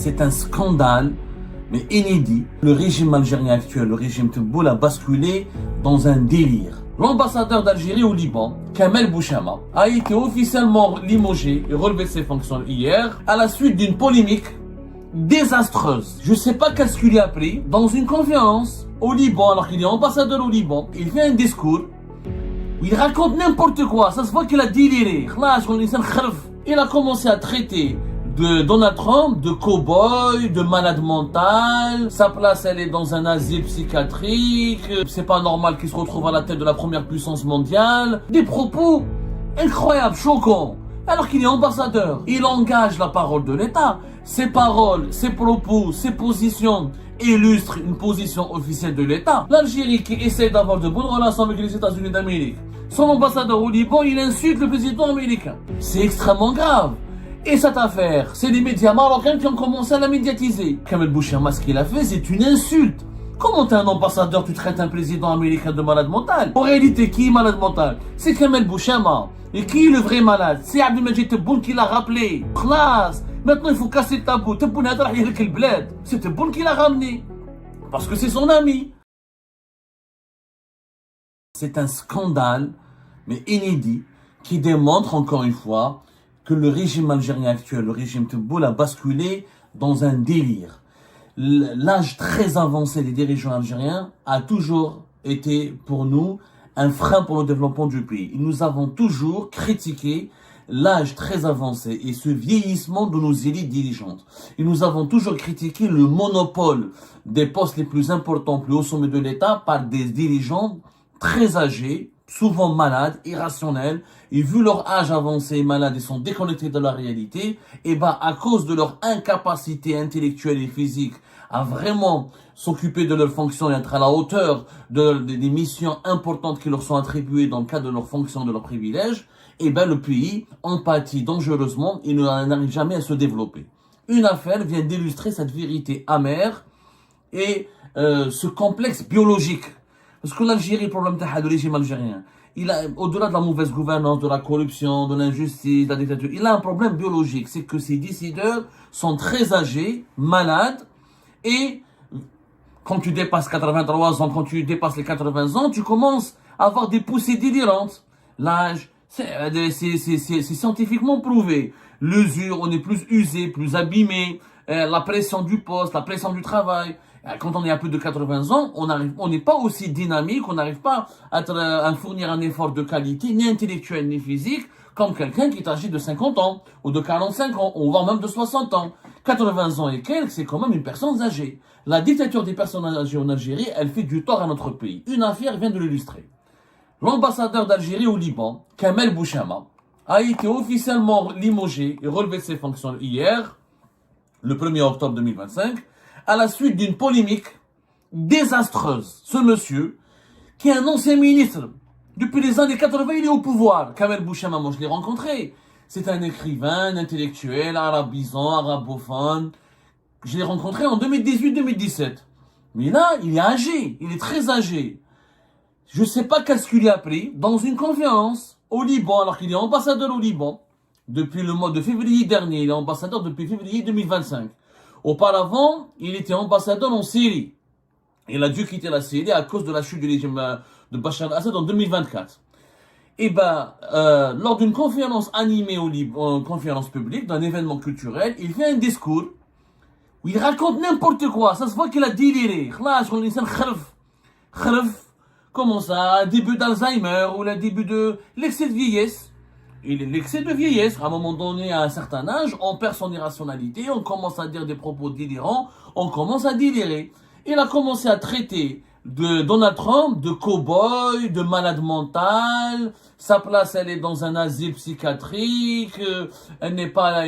C'est un scandale, mais inédit. Le régime algérien actuel, le régime Tebboune, a basculé dans un délire. L'ambassadeur d'Algérie au Liban, Kamel Bouchama, a été officiellement limogé et relevé de ses fonctions hier à la suite d'une polémique désastreuse. Je ne sais pas qu'est-ce qu'il a pris dans une conférence au Liban, alors qu'il est ambassadeur au Liban. Il fait un discours où il raconte n'importe quoi. Ça se voit qu'il a déliré. Il a commencé à traiter de Donald Trump, de cow-boy, de malade mental. Sa place, elle est dans un asile psychiatrique. C'est pas normal qu'il se retrouve à la tête de la première puissance mondiale. Des propos incroyables, choquants. Alors qu'il est ambassadeur, il engage la parole de l'État. Ses paroles, ses propos, ses positions illustrent une position officielle de l'État. L'Algérie qui essaie d'avoir de bonnes relations avec les États-Unis d'Amérique. Son ambassadeur au Liban, il insulte le président américain. C'est extrêmement grave. Et cette affaire, c'est les médias marocains qui ont commencé à la médiatiser. Kamel Bouchama, ce qu'il a fait, c'est une insulte. Comment t'es un ambassadeur, tu traites un président américain de malade mental? En réalité, qui est malade mental? C'est Kamel Bouchama. Et qui est le vrai malade? C'est Abdelmajid Tebboune qui l'a rappelé. Classe. Maintenant, il faut casser le tabou. Tebboune هذا راح يهلك البلاد. C'est Tebboune qui l'a ramené. Parce que c'est son ami. C'est un scandale, mais inédit, qui démontre encore une fois que le régime algérien actuel, le régime Tebboune, a basculé dans un délire. L'âge très avancé des dirigeants algériens a toujours été pour nous un frein pour le développement du pays. Nous avons toujours critiqué l'âge très avancé et ce vieillissement de nos élites dirigeantes. Et nous avons toujours critiqué le monopole des postes les plus importants, plus au sommet de l'État, par des dirigeants très âgés, souvent malades, irrationnels, et vu leur âge avancé et malade, ils sont déconnectés de la réalité, et à cause de leur incapacité intellectuelle et physique à vraiment s'occuper de leurs fonctions et être à la hauteur des missions importantes qui leur sont attribuées dans le cadre de leurs fonctions, de leurs privilèges, le pays en pâtit dangereusement et n'arrive jamais à se développer. Une affaire vient d'illustrer cette vérité amère et ce complexe biologique. Parce que l'Algérie, le problème du régime algérien, au-delà de la mauvaise gouvernance, de la corruption, de l'injustice, de la dictature, il a un problème biologique. C'est que ces décideurs sont très âgés, malades, et quand tu dépasses 83 ans, quand tu dépasses les 80 ans, tu commences à avoir des poussées délirantes. L'âge, c'est scientifiquement prouvé. L'usure, on est plus usé, plus abîmé, la pression du poste, la pression du travail. Quand on est à plus de 80 ans, on n'est pas aussi dynamique, on n'arrive pas à fournir un effort de qualité, ni intellectuel, ni physique, comme quelqu'un qui est âgé de 50 ans, ou de 45 ans, ou voire même de 60 ans. 80 ans et quelques, c'est quand même une personne âgée. La dictature des personnes âgées en Algérie, elle fait du tort à notre pays. Une affaire vient de l'illustrer. L'ambassadeur d'Algérie au Liban, Kamel Bouchama, a été officiellement limogé et relevé de ses fonctions hier, le 1er octobre 2025, à la suite d'une polémique désastreuse. Ce monsieur, qui est un ancien ministre, depuis les années 80, il est au pouvoir. Kamel Bouchama, moi je l'ai rencontré. C'est un écrivain, un intellectuel, arabisant, arabophone. Je l'ai rencontré en 2018-2017. Mais là, il est âgé, il est très âgé. Je ne sais pas qu'est-ce qu'il a pris dans une conférence au Liban, alors qu'il est ambassadeur au Liban, depuis le mois de février dernier. Il est ambassadeur depuis février 2025. Auparavant, il était ambassadeur en Syrie. Il a dû quitter la Syrie à cause de la chute du régime de Bachar al-Assad en 2024. Lors d'une conférence animée au Liban, conférence publique, d'un événement culturel, il fait un discours où il raconte n'importe quoi. Ça se voit qu'il a déliré. Comment ça? Début d'Alzheimer ou le début de l'excès de vieillesse. L'excès de vieillesse, à un moment donné, à un certain âge, on perd son irrationalité, on commence à dire des propos délirants, on commence à délirer. Il a commencé à traiter de Donald Trump, de cow-boy, de malade mental. Sa place, elle est dans un asile psychiatrique. Elle n'est pas,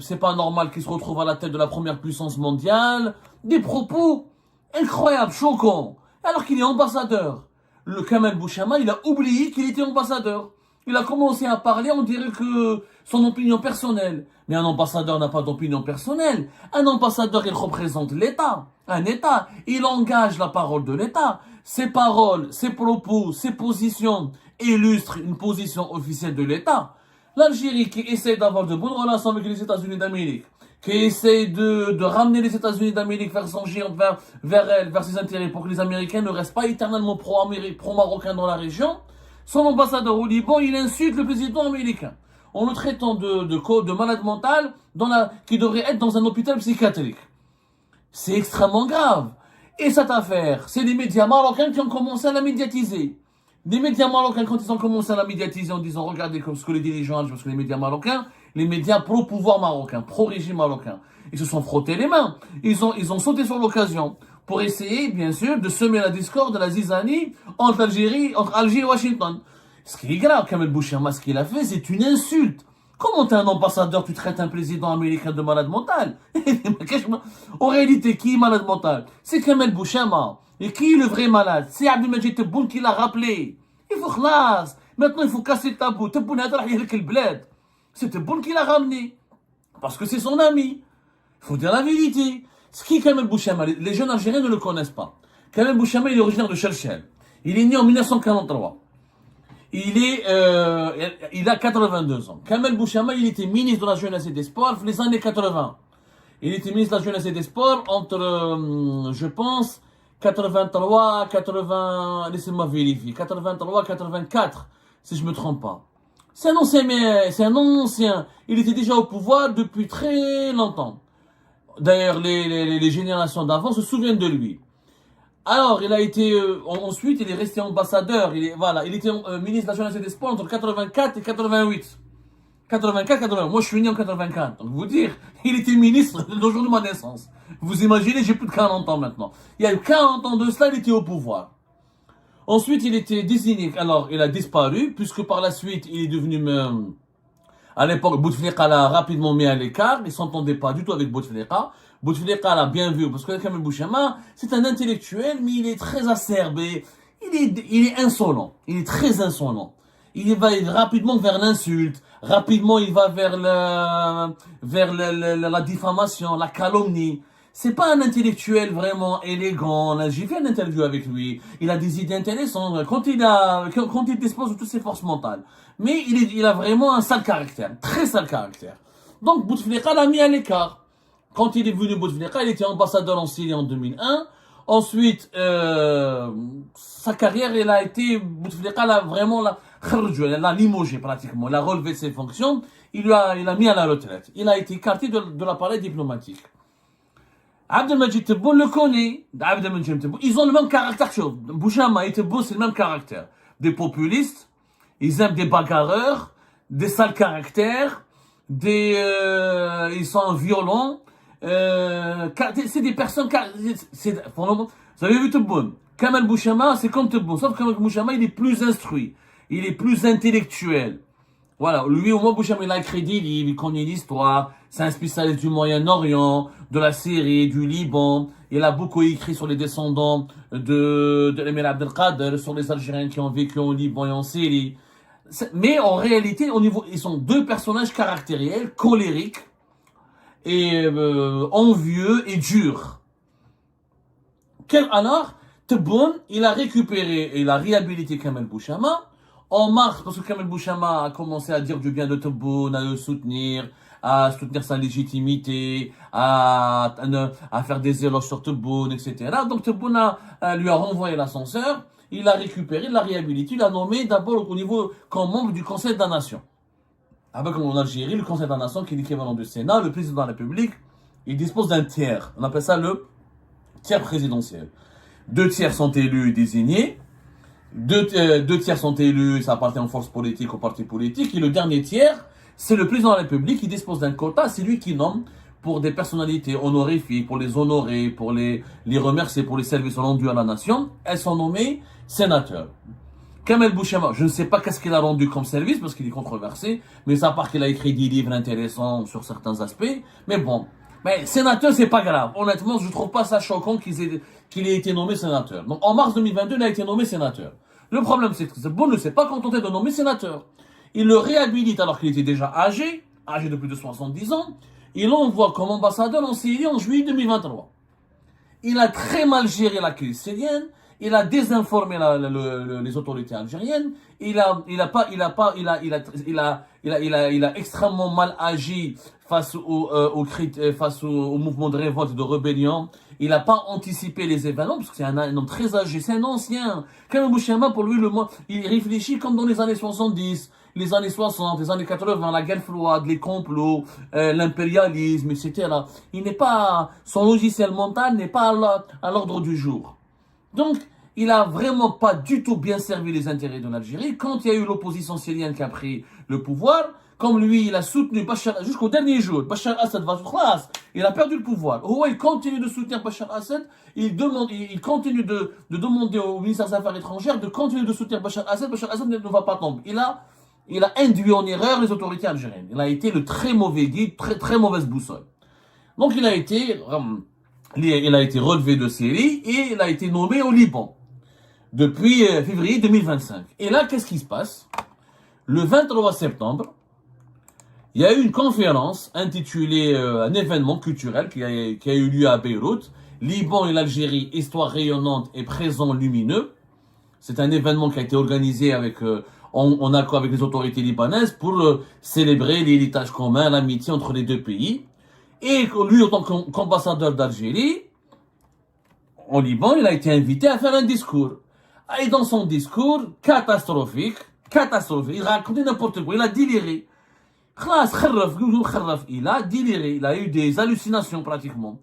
c'est pas normal qu'il se retrouve à la tête de la première puissance mondiale. Des propos incroyables, choquants. Alors qu'il est ambassadeur. Le Kamel Bouchama, il a oublié qu'il était ambassadeur. Il a commencé à parler, on dirait que son opinion personnelle. Mais un ambassadeur n'a pas d'opinion personnelle. Un ambassadeur, il représente l'État. Un État. Il engage la parole de l'État. Ses paroles, ses propos, ses positions illustrent une position officielle de l'État. L'Algérie qui essaie d'avoir de bonnes relations avec les États-Unis d'Amérique, qui essaie de ramener les États-Unis d'Amérique vers son gire, vers elle, vers ses intérêts, pour que les Américains ne restent pas éternellement pro-marocains dans la région. Son ambassadeur au Liban, il insulte le président américain en le traitant de malade mental qui devrait être dans un hôpital psychiatrique. C'est extrêmement grave. Et cette affaire, c'est les médias marocains qui ont commencé à la médiatiser. Les médias marocains, quand ils ont commencé à la médiatiser en disant, regardez comme ce que les dirigeants, parce que les médias marocains, les médias pro-pouvoir marocain, pro-régime marocain, ils se sont frottés les mains. Ils ont sauté sur l'occasion pour essayer, bien sûr, de semer la discorde de la zizanie entre Algérie et Washington. Ce qui est grave, Kamel Bouchama, ce qu'il a fait, c'est une insulte. Comment t'es un ambassadeur, tu traites un président américain de malade mental? En réalité, qui est malade mental? C'est Kamel Bouchama. Et qui est le vrai malade? C'est Abdelmajid Tebboune qui l'a rappelé. Il faut khlas. Maintenant, il faut casser le tabou. Tebboune a dit le bled. C'est Tebboune qui l'a ramené. Parce que c'est son ami. Il faut dire la vérité. Ce qui est Kamel Bouchama, les jeunes Algériens ne le connaissent pas. Kamel Bouchama, il est originaire de Cherchel. Il est né en 1943. Il a 82 ans. Kamel Bouchama, il était ministre de la Jeunesse et des Sports les années 80. Il était ministre de la Jeunesse et des Sports entre, je pense, 83, 80, laissez-moi vérifier, 83, 84, si je me trompe pas. C'est un ancien. Il était déjà au pouvoir depuis très longtemps. D'ailleurs, les générations d'avant se souviennent de lui. Alors, il a été, ensuite, il est resté ambassadeur. Il était ministre de la Jeunesse et des Sports entre 84 et 88. 84, 88. Moi, je suis né en 84. Donc, vous dire, il était ministre le jour de ma naissance. Vous imaginez, j'ai plus de 40 ans maintenant. Il y a eu 40 ans de cela, il était au pouvoir. Ensuite, il était désigné. Alors, il a disparu, puisque par la suite, il est devenu, à l'époque, Bouteflika l'a rapidement mis à l'écart. Il s'entendait pas du tout avec Bouteflika. Bouteflika l'a bien vu, parce que Kamel Bouchama, c'est un intellectuel, mais il est très acerbe. Il est insolent. Il est très insolent. Il va rapidement vers l'insulte. Rapidement, il va vers la diffamation, la calomnie. C'est pas un intellectuel vraiment élégant. J'ai fait une interview avec lui. Il a des idées intéressantes quand il dispose de toutes ses forces mentales. Mais il a vraiment un sale caractère. Très sale caractère. Donc, Bouteflika l'a mis à l'écart. Quand il est venu Bouteflika, il était ambassadeur en Syrie en 2001. Ensuite, sa carrière, Bouteflika l'a vraiment l'a limogé pratiquement. Il a relevé ses fonctions. Il l'a mis à la retraite. Il a été écarté de l'appareil diplomatique. Abdelmajid Tebboune le connaît. Abdelmajid Tebboune, ils ont le même caractère que Bouchama et Tebboune, c'est le même caractère. Des populistes, ils aiment des bagarreurs, des sales caractères, ils sont violents. C'est des personnes, vous avez vu Tebboune. Kamel Bouchama, c'est comme Tebboune, sauf que Kamel Bouchama, il est plus instruit, il est plus intellectuel. Voilà, lui au moins Bouchama, il a écrit des livres, il connaît l'histoire, c'est un spécialiste du Moyen-Orient, de la Syrie, du Liban. Il a beaucoup écrit sur les descendants de l'émir Abdelkader, sur les Algériens qui ont vécu au Liban et en Syrie. Mais en réalité, ils sont deux personnages caractériels, colériques, et envieux et durs. Alors, Tebboune, il a récupéré et il a réhabilité Kamel Bouchama en mars, parce que Kamel Bouchama a commencé à dire du bien de Tebboune, à le soutenir sa légitimité, à faire des éloges sur Tebboune, etc. Donc Tebboune lui a renvoyé l'ascenseur, il l'a récupéré, il l'a réhabilité, il l'a nommé d'abord comme membre du Conseil de la Nation. Avec en Algérie, le Conseil de la Nation, qui est l'équivalent du Sénat, le président de la République, il dispose d'un tiers. On appelle ça le tiers présidentiel. 2 tiers sont élus et désignés. 2 tiers sont élus, ça appartient aux forces politiques, aux partis politiques. Et le dernier tiers, c'est le président de la République qui dispose d'un quota. C'est lui qui nomme pour des personnalités honorifiques, pour les honorer, pour les remercier pour les services rendus à la nation. Elles sont nommées sénateurs. Kamel Bouchama, je ne sais pas qu'est-ce qu'il a rendu comme service parce qu'il est controversé, mais ça part qu'il a écrit des livres intéressants sur certains aspects. Mais bon, sénateur, c'est pas grave. Honnêtement, je trouve pas ça choquant qu'il ait été nommé sénateur. Donc en mars 2022, il a été nommé sénateur. Le problème, c'est que Tebboune ne s'est pas contenté de nommer sénateur. Il le réhabilite alors qu'il était déjà âgé de plus de 70 ans. Il l'envoie comme ambassadeur en Syrie en juillet 2023. Il a très mal géré la crise syrienne il a désinformé les autorités algériennes, il a extrêmement mal agi face au mouvement de révolte, de rébellion. Il n'a pas anticipé les événements, parce que c'est un homme très âgé, c'est un ancien. Kamel Bouchema, pour lui, il réfléchit comme dans les années 70, les années 60, les années 80, la guerre froide, les complots, l'impérialisme, etc. Son logiciel mental n'est pas à l'ordre du jour. Donc, il a vraiment pas du tout bien servi les intérêts de l'Algérie. Quand il y a eu l'opposition syrienne qui a pris le pouvoir, comme lui, il a soutenu Bachar jusqu'au dernier jour. Bachar Assad va se il a perdu le pouvoir. Il continue de soutenir Bachar Assad. Il continue de demander au ministère des Affaires étrangères de continuer de soutenir Bachar Assad. Bachar Assad ne va pas tomber. Il a induit en erreur les autorités algériennes. Il a été le très mauvais guide, très mauvaise boussole. Donc il a été relevé de Syrie et il a été nommé au Liban depuis février 2025. Et là, qu'est-ce qui se passe? Le 23 septembre, il y a eu une conférence intitulée un événement culturel qui a eu lieu à Beyrouth. Liban et l'Algérie, histoire rayonnante et présent lumineux. C'est un événement qui a été organisé en accord avec les autorités libanaises pour célébrer l'héritage commun, l'amitié entre les deux pays. Et lui, en tant qu'ambassadeur d'Algérie, au Liban, il a été invité à faire un discours. Et dans son discours, catastrophique, il racontait n'importe quoi, il a déliré. Il a déliré, il a eu des hallucinations pratiquement.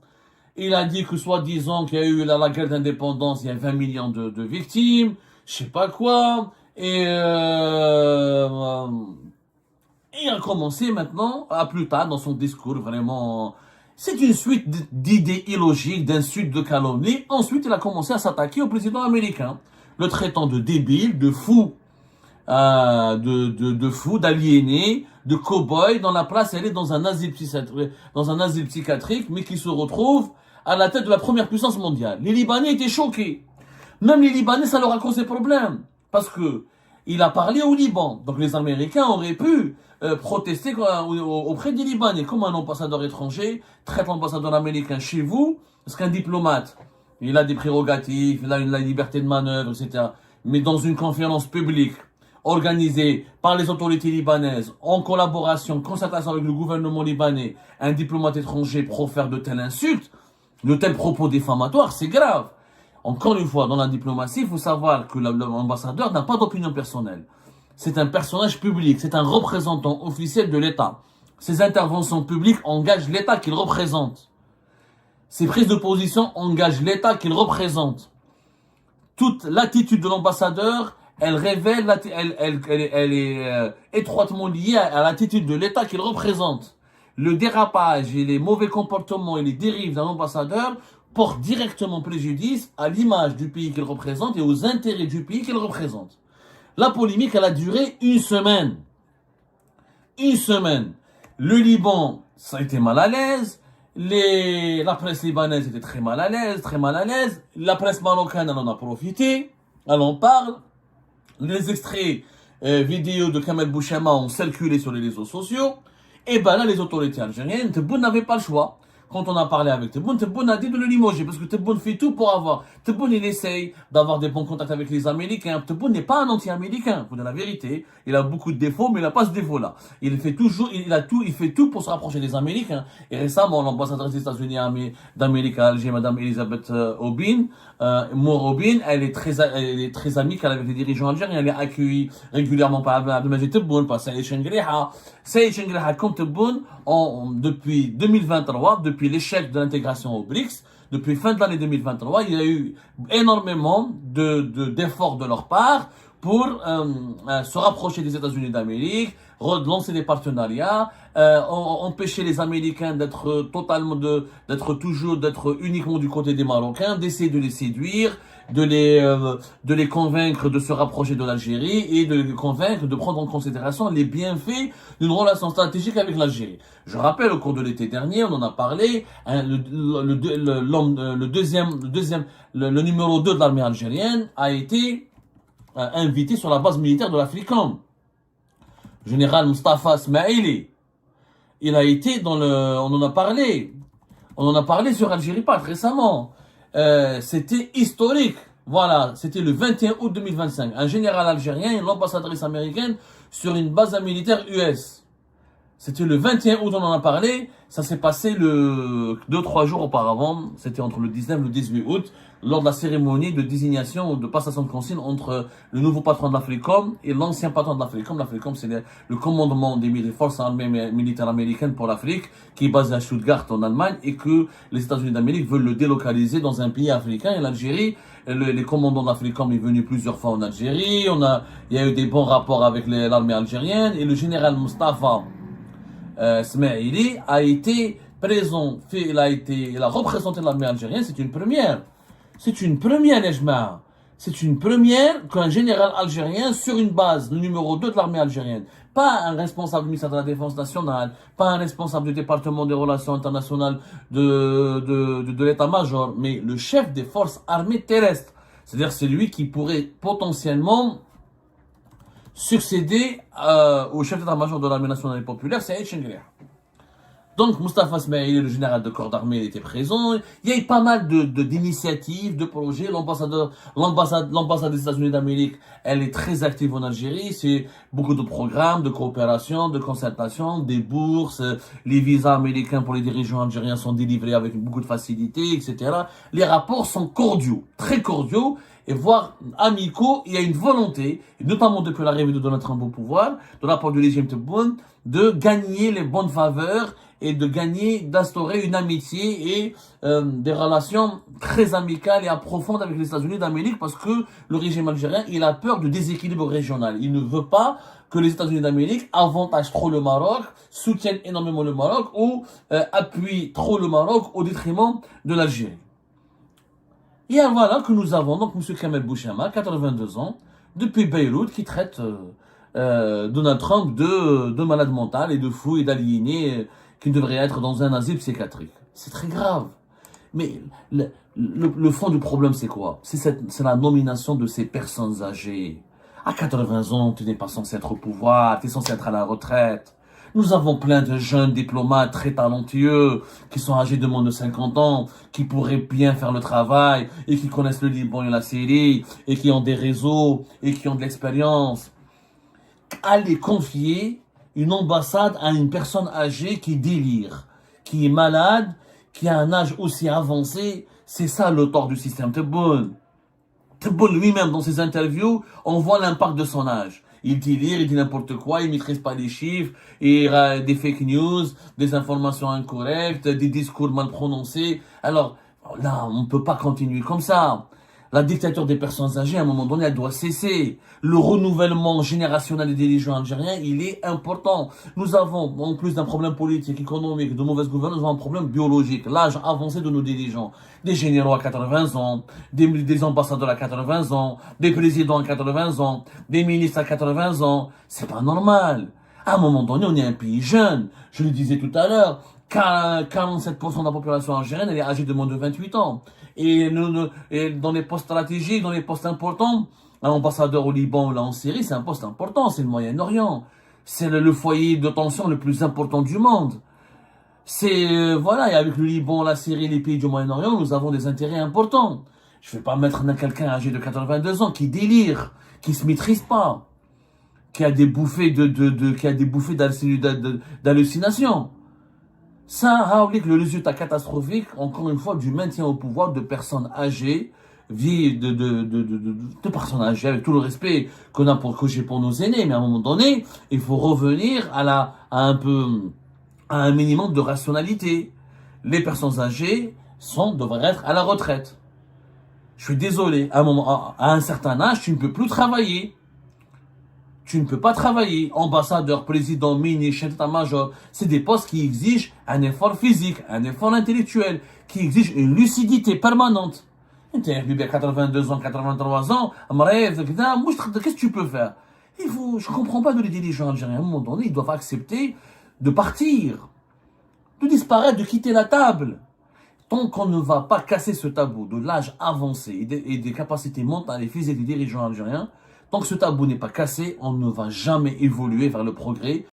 Il a dit que soi-disant qu'il y a eu la guerre d'indépendance, il y a 20 millions de victimes, je sais pas quoi, et il a commencé maintenant, plus tard dans son discours, vraiment, c'est une suite d'idées illogiques, d'insultes, de calomnies. Ensuite, il a commencé à s'attaquer au président américain, le traitant de débile, de fou, d'aliéné, de cow-boy. Dans la place, elle est dans un asile psychiatrique, mais qui se retrouve à la tête de la première puissance mondiale. Les Libanais étaient choqués. Même les Libanais, ça leur a causé problème. Parce que il a parlé au Liban. Donc les Américains auraient pu protester auprès des Libanais. Comme un ambassadeur étranger traite l'ambassadeur américain chez vous, parce qu'un diplomate, il a des prérogatives, il a la liberté de manœuvre, etc. Mais dans une conférence publique, organisée par les autorités libanaises, en collaboration, concertation avec le gouvernement libanais, un diplomate étranger profère de telles insultes, de tels propos diffamatoires, c'est grave. Encore une fois, dans la diplomatie, il faut savoir que l'ambassadeur n'a pas d'opinion personnelle. C'est un personnage public, c'est un représentant officiel de l'État. Ses interventions publiques engagent l'État qu'il représente. Ses prises de position engagent l'État qu'il représente. Toute l'attitude de l'ambassadeur, elle révèle, elle est étroitement liée à l'attitude de l'État qu'il représente. Le dérapage et les mauvais comportements et les dérives d'un ambassadeur portent directement préjudice à l'image du pays qu'il représente et aux intérêts du pays qu'il représente. La polémique, elle a duré une semaine. Une semaine. Le Liban, ça a été mal à l'aise. La presse libanaise était très mal à l'aise, très mal à l'aise. La presse marocaine, elle en a profité. Elle en parle. Les extraits vidéo de Kamel Bouchema ont circulé sur les réseaux sociaux. Et ben là, les autorités algériennes, Tebboune n'avait pas le choix. Quand on a parlé avec Tebboune, Tebboune a dit de le limoger, parce que Tebboune fait tout pour avoir. Tebboune, il essaye d'avoir des bons contacts avec les Américains. Tebboune n'est pas un anti-américain, pour dire la vérité. Il a beaucoup de défauts, mais il n'a pas ce défaut-là. Il fait tout pour se rapprocher des Américains. Et récemment, l'ambassadrice des États-Unis d'Amérique à Alger, Madame Elisabeth Mour-Obin, elle est très amicale avec les dirigeants algériens. Elle est accueillie régulièrement par Abdelmajid Tebboune, par Saïd Chengriha. Saïd Chengriha, comme Tebboune, depuis 2023, depuis l'échec de l'intégration au BRICS, depuis fin de l'année 2023, il y a eu énormément d'efforts de leur part pour se rapprocher des États-Unis d'Amérique, relancer des partenariats, empêcher les Américains d'être uniquement du côté des Marocains, d'essayer de les séduire, de les convaincre de se rapprocher de l'Algérie et de les convaincre de prendre en considération les bienfaits d'une relation stratégique avec l'Algérie. Je rappelle, au cours de l'été dernier, on en a parlé, le numéro 2 de l'armée algérienne a été invité sur la base militaire de l'Africam. Général Mustafa Smaili. Il a été on en a parlé sur Algérie Part récemment. C'était historique. Voilà, c'était le 21 août 2025. Un général algérien et l'ambassadrice américaine sur une base militaire US. C'était le 21 août, on en a parlé. Ça s'est passé le 2-3 jours auparavant. C'était entre le 19 et le 18 août, lors de la cérémonie de désignation ou de passation de consigne entre le nouveau patron de l'Africom et l'ancien patron de l'Africom. L'Africom, c'est le commandement des forces armées militaires américaines pour l'Afrique, qui est basé à Stuttgart en Allemagne, et que les États-Unis d'Amérique veulent le délocaliser dans un pays africain. Et l'Algérie, les commandants de l'Africom est venu plusieurs fois en Algérie. Il y a eu des bons rapports avec l'armée algérienne, et le général Mustafa Smaili a été présent, il a représenté l'armée algérienne. C'est une première. C'est une première, Nejma. C'est une première qu'un général algérien sur une base, le numéro 2 de l'armée algérienne. Pas un responsable du ministère de la Défense nationale, pas un responsable du département des relations internationales de l'état-major, mais le chef des forces armées terrestres. C'est-à-dire c'est lui qui pourrait potentiellement succéder au chef d'état-major de l'armée nationale et populaire, c'est Aït Chengler. Donc Mustafa Smaili, le général de corps d'armée, il était présent. Il y a eu pas mal d'initiatives, de projets. L'ambassade des États-Unis d'Amérique, elle est très active en Algérie. C'est beaucoup de programmes, de coopération, de concertation, des bourses. Les visas américains pour les dirigeants algériens sont délivrés avec beaucoup de facilité, etc. Les rapports sont cordiaux, très cordiaux, et voire amicaux. Il y a une volonté, notamment depuis l'arrivée de Donald Trump au pouvoir, de la part du régime Tebboune, de gagner les bonnes faveurs et d'instaurer une amitié et des relations très amicales et profondes avec les États-Unis d'Amérique, parce que le régime algérien, il a peur de déséquilibre régional. Il ne veut pas que les États-Unis d'Amérique avantagent trop le Maroc, soutiennent énormément le Maroc ou appuient trop le Maroc au détriment de l'Algérie. Et voilà que nous avons donc M. Kamel Bouchama, 82 ans, depuis Beyrouth, qui traite Donald Trump de malade mental et de fou et d'aliéné qui devrait être dans un asile psychiatrique. C'est très grave. Mais le fond du problème, c'est quoi? C'est la nomination de ces personnes âgées. À 80 ans, tu n'es pas censé être au pouvoir, tu es censé être à la retraite. Nous avons plein de jeunes diplomates très talentueux, qui sont âgés de moins de 50 ans, qui pourraient bien faire le travail, et qui connaissent le Liban et la Syrie, et qui ont des réseaux, et qui ont de l'expérience. Allez confier une ambassade à une personne âgée qui délire, qui est malade, qui a un âge aussi avancé. C'est ça le tort du système Tebboune. Tebboune lui-même, dans ses interviews, on voit l'impact de son âge. Il délire, il dit n'importe quoi, il maîtrise pas les chiffres, et des fake news, des informations incorrectes, des discours mal prononcés. Alors, là, on ne peut pas continuer comme ça. La dictature des personnes âgées, à un moment donné, elle doit cesser. Le renouvellement générationnel des dirigeants algériens, il est important. Nous avons, en plus d'un problème politique, économique, de mauvaise gouvernance, nous avons un problème biologique. L'âge avancé de nos dirigeants. Des généraux à 80 ans, des ambassadeurs à 80 ans, des présidents à 80 ans, des ministres à 80 ans. C'est pas normal. À un moment donné, on est un pays jeune. Je le disais tout à l'heure. 47% de la population algérienne, elle est âgée de moins de 28 ans. Et dans les postes stratégiques, dans les postes importants, un ambassadeur au Liban ou là en Syrie, c'est un poste important, c'est le Moyen-Orient. C'est le foyer de tension le plus important du monde. Voilà, et avec le Liban, la Syrie, les pays du Moyen-Orient, nous avons des intérêts importants. Je vais pas mettre quelqu'un âgé de 82 ans qui délire, qui se maîtrise pas, qui a des bouffées d'hallucination. Ça, le résultat catastrophique, encore une fois, du maintien au pouvoir de personnes âgées, vieilles, de personnes âgées, avec tout le respect que j'ai pour nos aînés, mais à un moment donné, il faut revenir à un minimum de rationalité. Les personnes âgées devraient être à la retraite. Je suis désolé, à un certain âge, tu ne peux plus travailler. Tu ne peux pas travailler. Ambassadeur, président, ministre, chef d'état-major, c'est des postes qui exigent un effort physique, un effort intellectuel, qui exigent une lucidité permanente. Tu es à 82 ans, 83 ans, qu'est-ce que tu peux faire? Je ne comprends pas de les dirigeants algériens. À un moment donné, ils doivent accepter de partir, de disparaître, de quitter la table. Tant qu'on ne va pas casser ce tabou de l'âge avancé et des capacités mentales et physiques des dirigeants algériens, tant que ce tabou n'est pas cassé, on ne va jamais évoluer vers le progrès